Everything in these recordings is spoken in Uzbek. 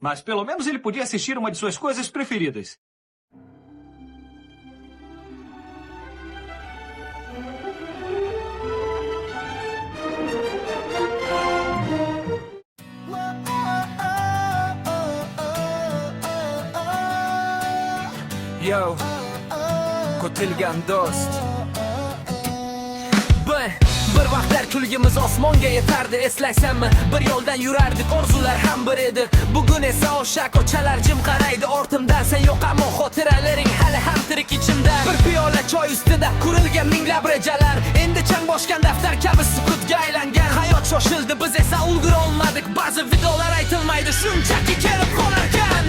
mas pelo menos ele podia assistir uma de suas coisas preferidas. Yo, Ko'tilgan do'st. Bir vaqtlar kulgimiz osmonga yetardi, eslaysanmi? Bir yo'ldan yurardik, orzular ham bir edi. Bugun esa o'sha ko'chalar jim qaraydi ortimdan. Sen yo'q, ammo xotiralaring hali ham tirik ichimda. Bir piyola choy ustida qurilgan minglab rejalar, endi chang bosgan daftar kabi sukutga aylangan. Hayot shoshildi, biz esa ulgura olmadik. Ba'zi videolar aytilmaydi, shunchaki kelib qolarkan.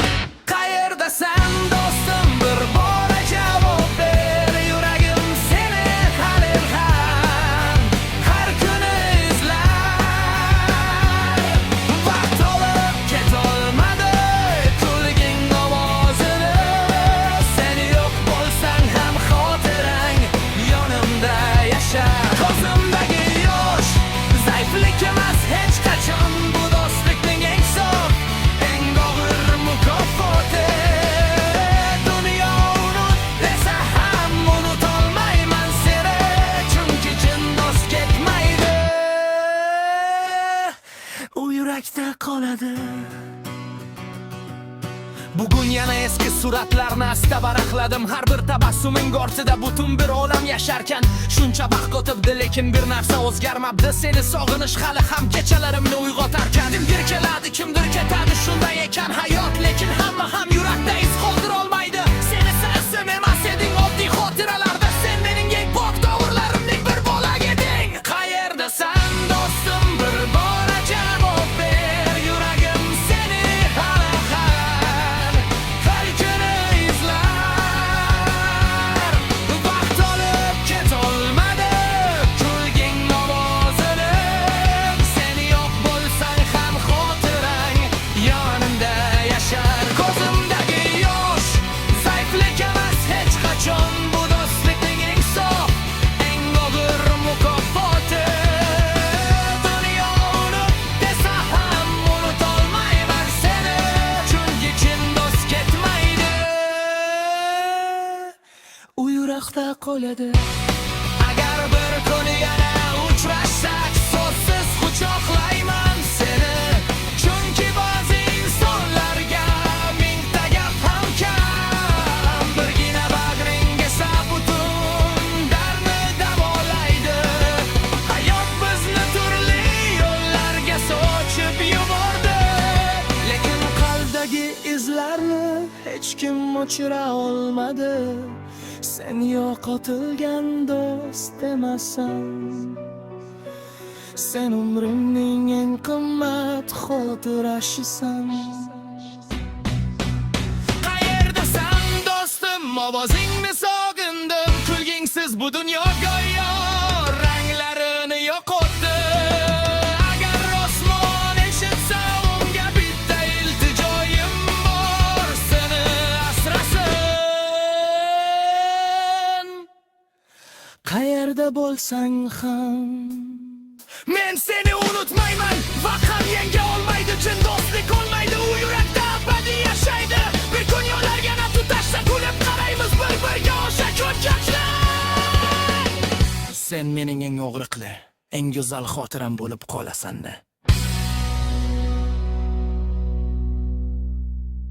Qayerdasan do'stim, bir bora javob ber. Yuragim seni hali ham har kuni izlar. Vaqt olib ketolmadi kulging ovozini. Sen yo'q bo'lsang ham xotirang yonimda yashar. Ko'zimdagi yosh zaiflik emas hech qachon, bu do'stlikning eng sof, eng og'ir mukofoti. Dunyo unut desa ham unutolmayman seni, chunki chin do'st ketmaydi, u yurakda qoladi. Bugun yana eski suratlarni asta varaqladim. Har bir tabassuming ortida butun bir olam yasharkan. Shuncha vaqt o'tibdi, lekin bir narsa o'zgarmabdi. Seni sog'inish hali ham kechalarimni uyg'otarkan. Kimdir keladi, kimdir ketadi, shunday ekan hayot. Lekin hamma ham yurakda iz qoldira olmaydi. Seni sevsam emas eding oddiy xotiralarda. Sen mening eng pok davrlarimning bir bo'lagi eding. Qayerdasan do'stim, bir bora javob ber. Yuragim seni hali ham har kuni izlar. Vaqt olib ketolmadi kulging ovozini. Sen yo'q bo'lsang ham xotirang yonimda yashar. Ko'zimdagi yosh zaiflik emas hech qachon, bu do'stlikning eng sof, eng og'ir mukofoti. Dunyo unut desa ham unutolmayman seni, chunki chin do'st ketmaydi, u yurakda qoladi. Agar bir kun yana uchrashsak, so'zsiz quchoqlayman seni, chunki ba'zi insonlarga mingta gap ham kam. Birgina bag'ring esa butun dardni davolaydi. Hayot bizni turli yo'llarga sochib yubordi, lekin qalbdagi izlarni hech kim o'chira olmadi. Sen yo'qotilgan do'st demasan, sen umrimning eng qimmat xotirasisan. Qayerdasan do'stim, ovozingni sog'indim. Kulgingsiz bu dunyo go'yo ranglarini yo'qotdi. Agar osmon eshitsa, unga bitta iltijoyim bor, seni asrasin. Qayerda bo'lsang ham men seni unutmayman. Vaqt ham yenga olmaydi, chin do'stlik olmaydi, u yurakda abadiy yashaydi. Bir kun yo'llar yana tutashsa, kulib qaraymiz bir-biriga o'sha ko'chaklar. Sen mening eng og'riqli, eng go'zal xotiram bo'lib qolasan-da.